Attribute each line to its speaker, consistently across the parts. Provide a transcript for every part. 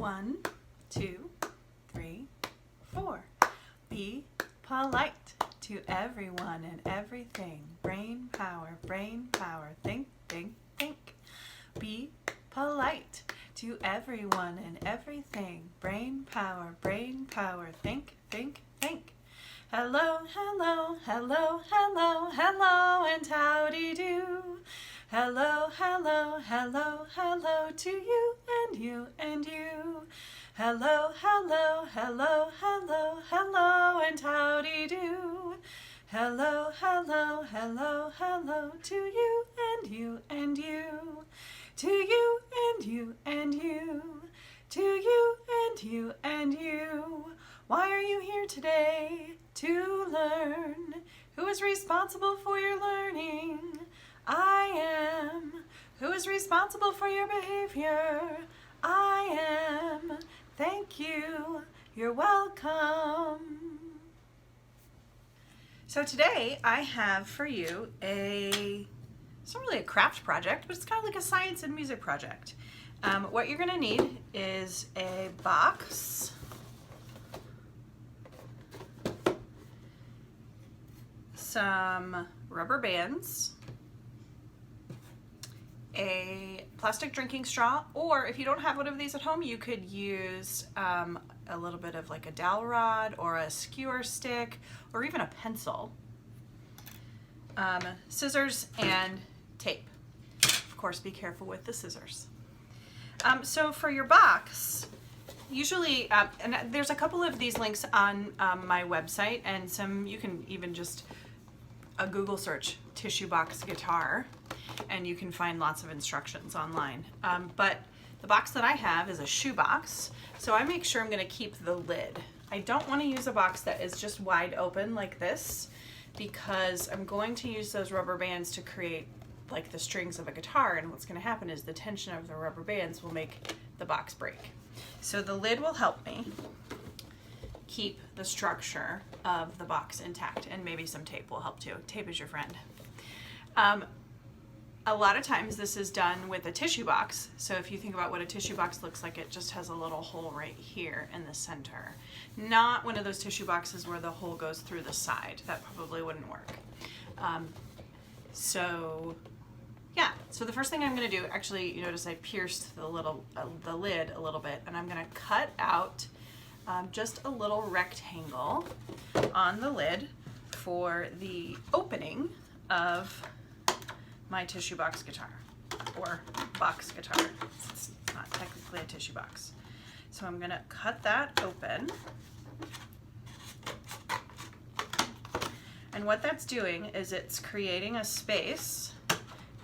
Speaker 1: 1, 2, 3, 4. Be polite to everyone and everything. Brain power, think, think, think. Be polite to everyone and everything. Brain power, think, think, think. Hello, hello, hello, hello, hello, and howdy do. Hello, hello, hello, hello to you and you and you. Hello, hello, hello, hello, hello, and howdy do. Hello, hello, hello, hello to you and you and you. To you and you and you. To you and you and you. Why are you here today? To learn. Who is responsible for your learning? I am. Who is responsible for your behavior? I am. Thank you. You're welcome. So today I have for you it's not really a craft project, but it's kind of like a science and music project. What you're going to need is a box, some rubber bands, a plastic drinking straw, or if you don't have one of these at home, you could use a little bit of like a dowel rod or a skewer stick or even a pencil, scissors, and tape. Of course, be careful with the scissors. So for your box, usually, and there's a couple of these links on my website, and some you can even just a Google search tissue box guitar and you can find lots of instructions online. But the box that I have is a shoe box, so I make sure I'm going to keep the lid. I don't want to use a box that is just wide open like this, because I'm going to use those rubber bands to create like the strings of a guitar, and what's going to happen is the tension of the rubber bands will make the box break. So the lid will help me keep the structure of the box intact, and maybe some tape will help too. Tape is your friend. A lot of times this is done with a tissue box. So if you think about what a tissue box looks like, it just has a little hole right here in the center. Not one of those tissue boxes where the hole goes through the side. That probably wouldn't work. So the first thing I'm going to do, actually, you notice I pierced the lid a little bit, and I'm going to cut out just a little rectangle on the lid for the opening of my tissue box guitar, or box guitar. It's not technically a tissue box. So I'm going to cut that open. And what that's doing is it's creating a space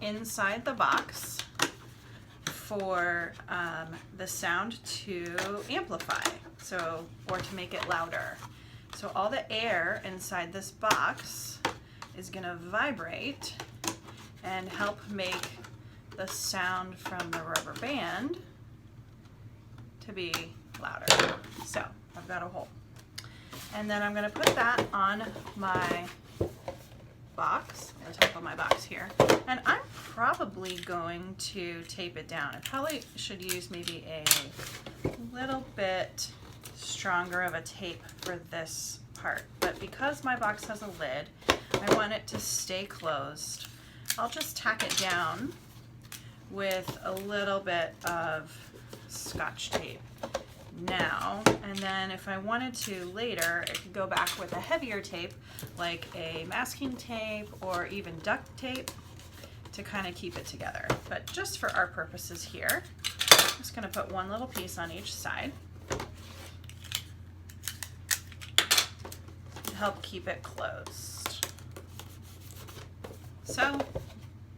Speaker 1: inside the box for the sound to amplify, or to make it louder. So all the air inside this box is going to vibrate and help make the sound from the rubber band to be louder. So I've got a hole. And then I'm going to put that on my box, on the top of my box here. And I'm probably going to tape it down. I probably should use maybe a little bit stronger of a tape for this part. But because my box has a lid, I want it to stay closed. I'll just tack it down with a little bit of Scotch tape now, and then if I wanted to later, I could go back with a heavier tape like a masking tape or even duct tape to kind of keep it together. But just for our purposes here, I'm just going to put one little piece on each side to help keep it closed. So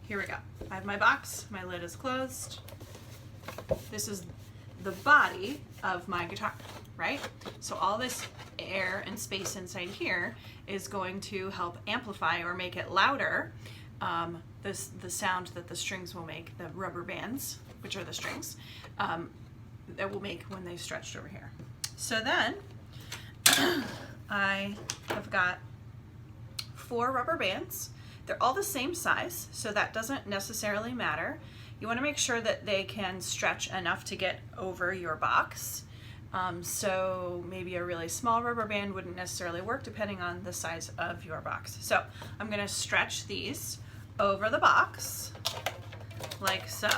Speaker 1: here we go. I have my box, my lid is closed. This is the body of my guitar, right? So all this air and space inside here is going to help amplify or make it louder, the sound that the strings will make, the rubber bands, which are the strings, that will make when they stretched over here. So then I have got 4 rubber bands. They're all the same size, so that doesn't necessarily matter. you want to make sure that they can stretch enough to get over your box. So maybe a really small rubber band wouldn't necessarily work depending on the size of your box. So I'm going to stretch these over the box like so.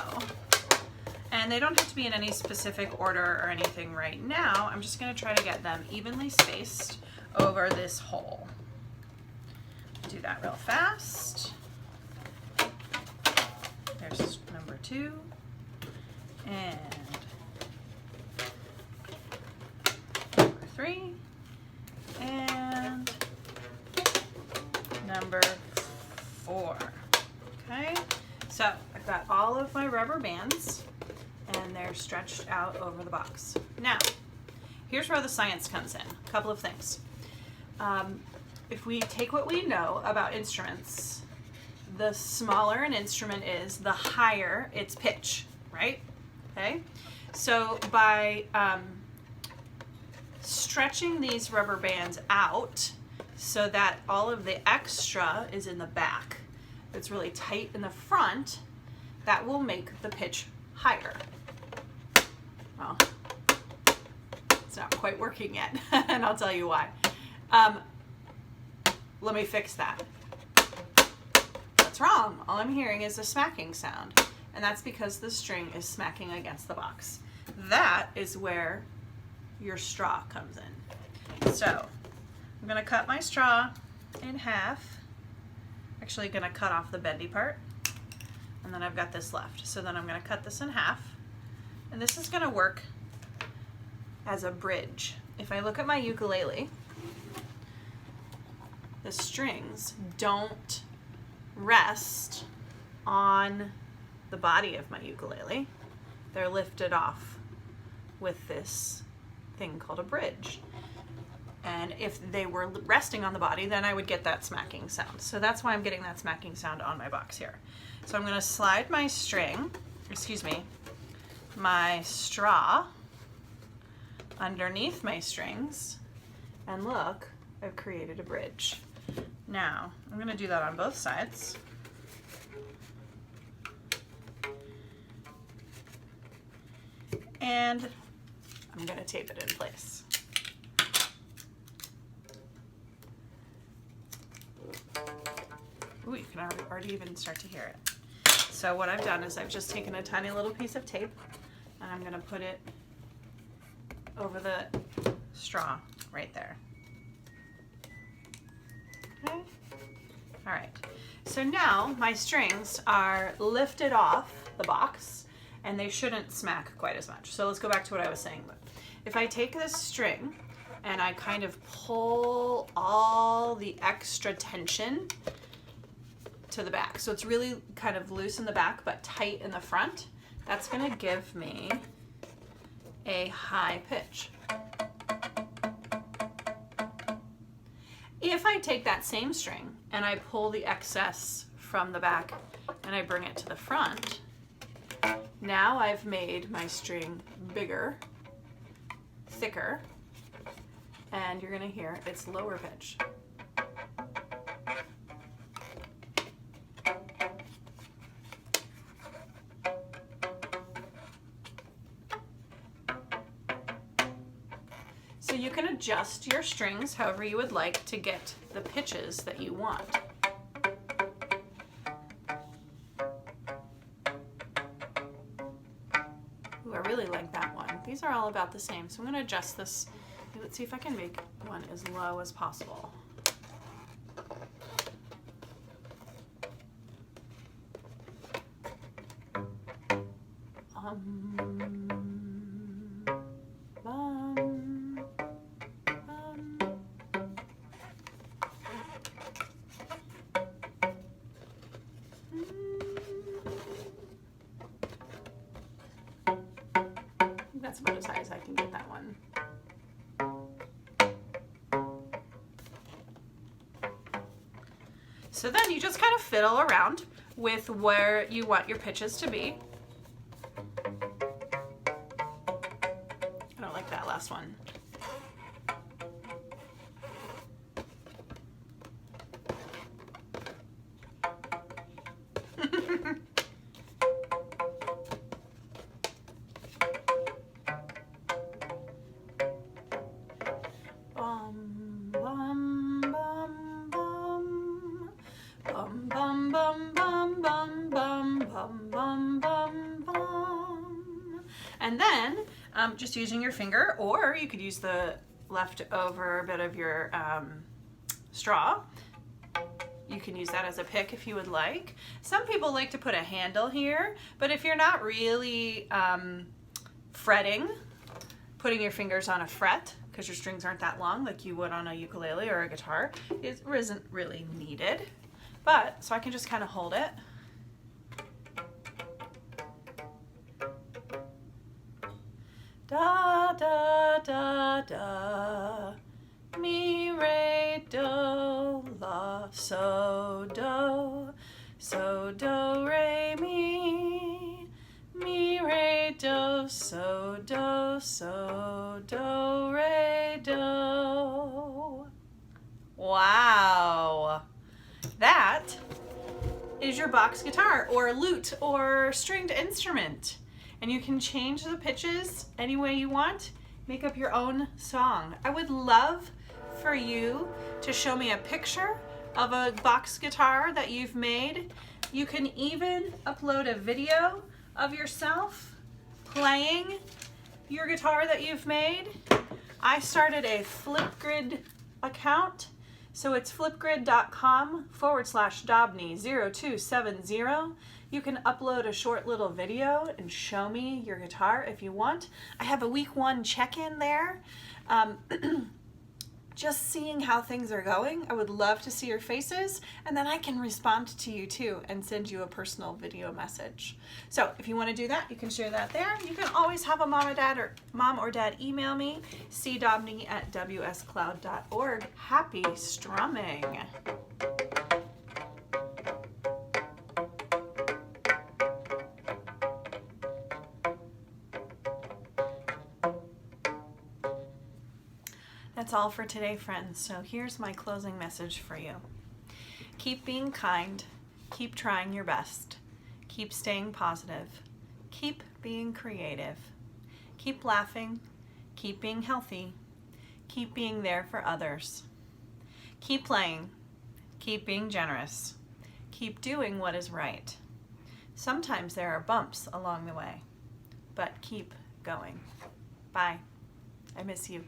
Speaker 1: And they don't have to be in any specific order or anything right now. I'm just going to try to get them evenly spaced over this hole. Do that real fast. There's number 2. And number 3. And number 4. Okay, so I've got all of my rubber bands and they're stretched out over the box. Now, here's where the science comes in. A couple of things. If we take what we know about instruments, the smaller an instrument is, the higher its pitch, right? Okay, so by stretching these rubber bands out so that all of the extra is in the back, it's really tight in the front, that will make the pitch higher. Well, it's not quite working yet, and I'll tell you why. Let me fix that. That's wrong. All I'm hearing is a smacking sound, and that's because the string is smacking against the box. That is where your straw comes in. So I'm going to cut my straw in half. Actually going to cut off the bendy part, and then I've got this left. So then I'm going to cut this in half, and this is going to work as a bridge. If I look at my ukulele, the strings don't rest on the body of my ukulele. They're lifted off with this thing called a bridge. And if they were resting on the body, then I would get that smacking sound. So that's why I'm getting that smacking sound on my box here. So I'm going to slide my my straw underneath my strings, and look, I've created a bridge. Now, I'm going to do that on both sides. And I'm going to tape it in place. Ooh, you can already even start to hear it. So what I've done is I've just taken a tiny little piece of tape, and I'm going to put it over the straw right there. Okay. All right. So now my strings are lifted off the box, and they shouldn't smack quite as much. So let's go back to what I was saying. If I take this string and I kind of pull all the extra tension to the back, so it's really kind of loose in the back but tight in the front, that's going to give me a high pitch. If I take that same string and I pull the excess from the back and I bring it to the front, now I've made my string bigger, thicker, and you're going to hear it's lower pitch. So you can adjust your strings however you would like to get the pitches that you want. Ooh, I really like that one. These are all about the same, so I'm going to adjust this. Let's see if I can make one as low as possible. That's about as high as I can get that one. So then you just kind of fiddle around with where you want your pitches to be. I don't like that last one. bum, bum, bum, bum. And then just using your finger, or you could use the leftover bit of your straw. You can use that as a pick if you would like. Some people like to put a handle here, but if you're not really fretting, putting your fingers on a fret, because your strings aren't that long like you would on a ukulele or a guitar, it isn't really needed. But, so I can just kind of hold it. Da, da, da, da, mi, re, do, la, so, do, re, mi, re, do, so, do, re, do. Wow! That is your box guitar or lute or stringed instrument. And you can change the pitches any way you want. Make up your own song. I would love for you to show me a picture of a box guitar that you've made. You can even upload a video of yourself playing your guitar that you've made. I started a Flipgrid account. So it's flipgrid.com/Daubney0270. You can upload a short little video and show me your guitar if you want. I have a week 1 check-in there. Just seeing how things are going. I would love to see your faces, and then I can respond to you too and send you a personal video message. So if you want to do that, you can share that there. You can always have a mom or dad email me, cdaubney@wscloud.org. Happy strumming. That's all for today, friends. So here's my closing message for you. Keep being kind. Keep trying your best. Keep staying positive. Keep being creative. Keep laughing. Keep being healthy. Keep being there for others. Keep playing. Keep being generous. Keep doing what is right. Sometimes there are bumps along the way, but keep going. Bye. I miss you.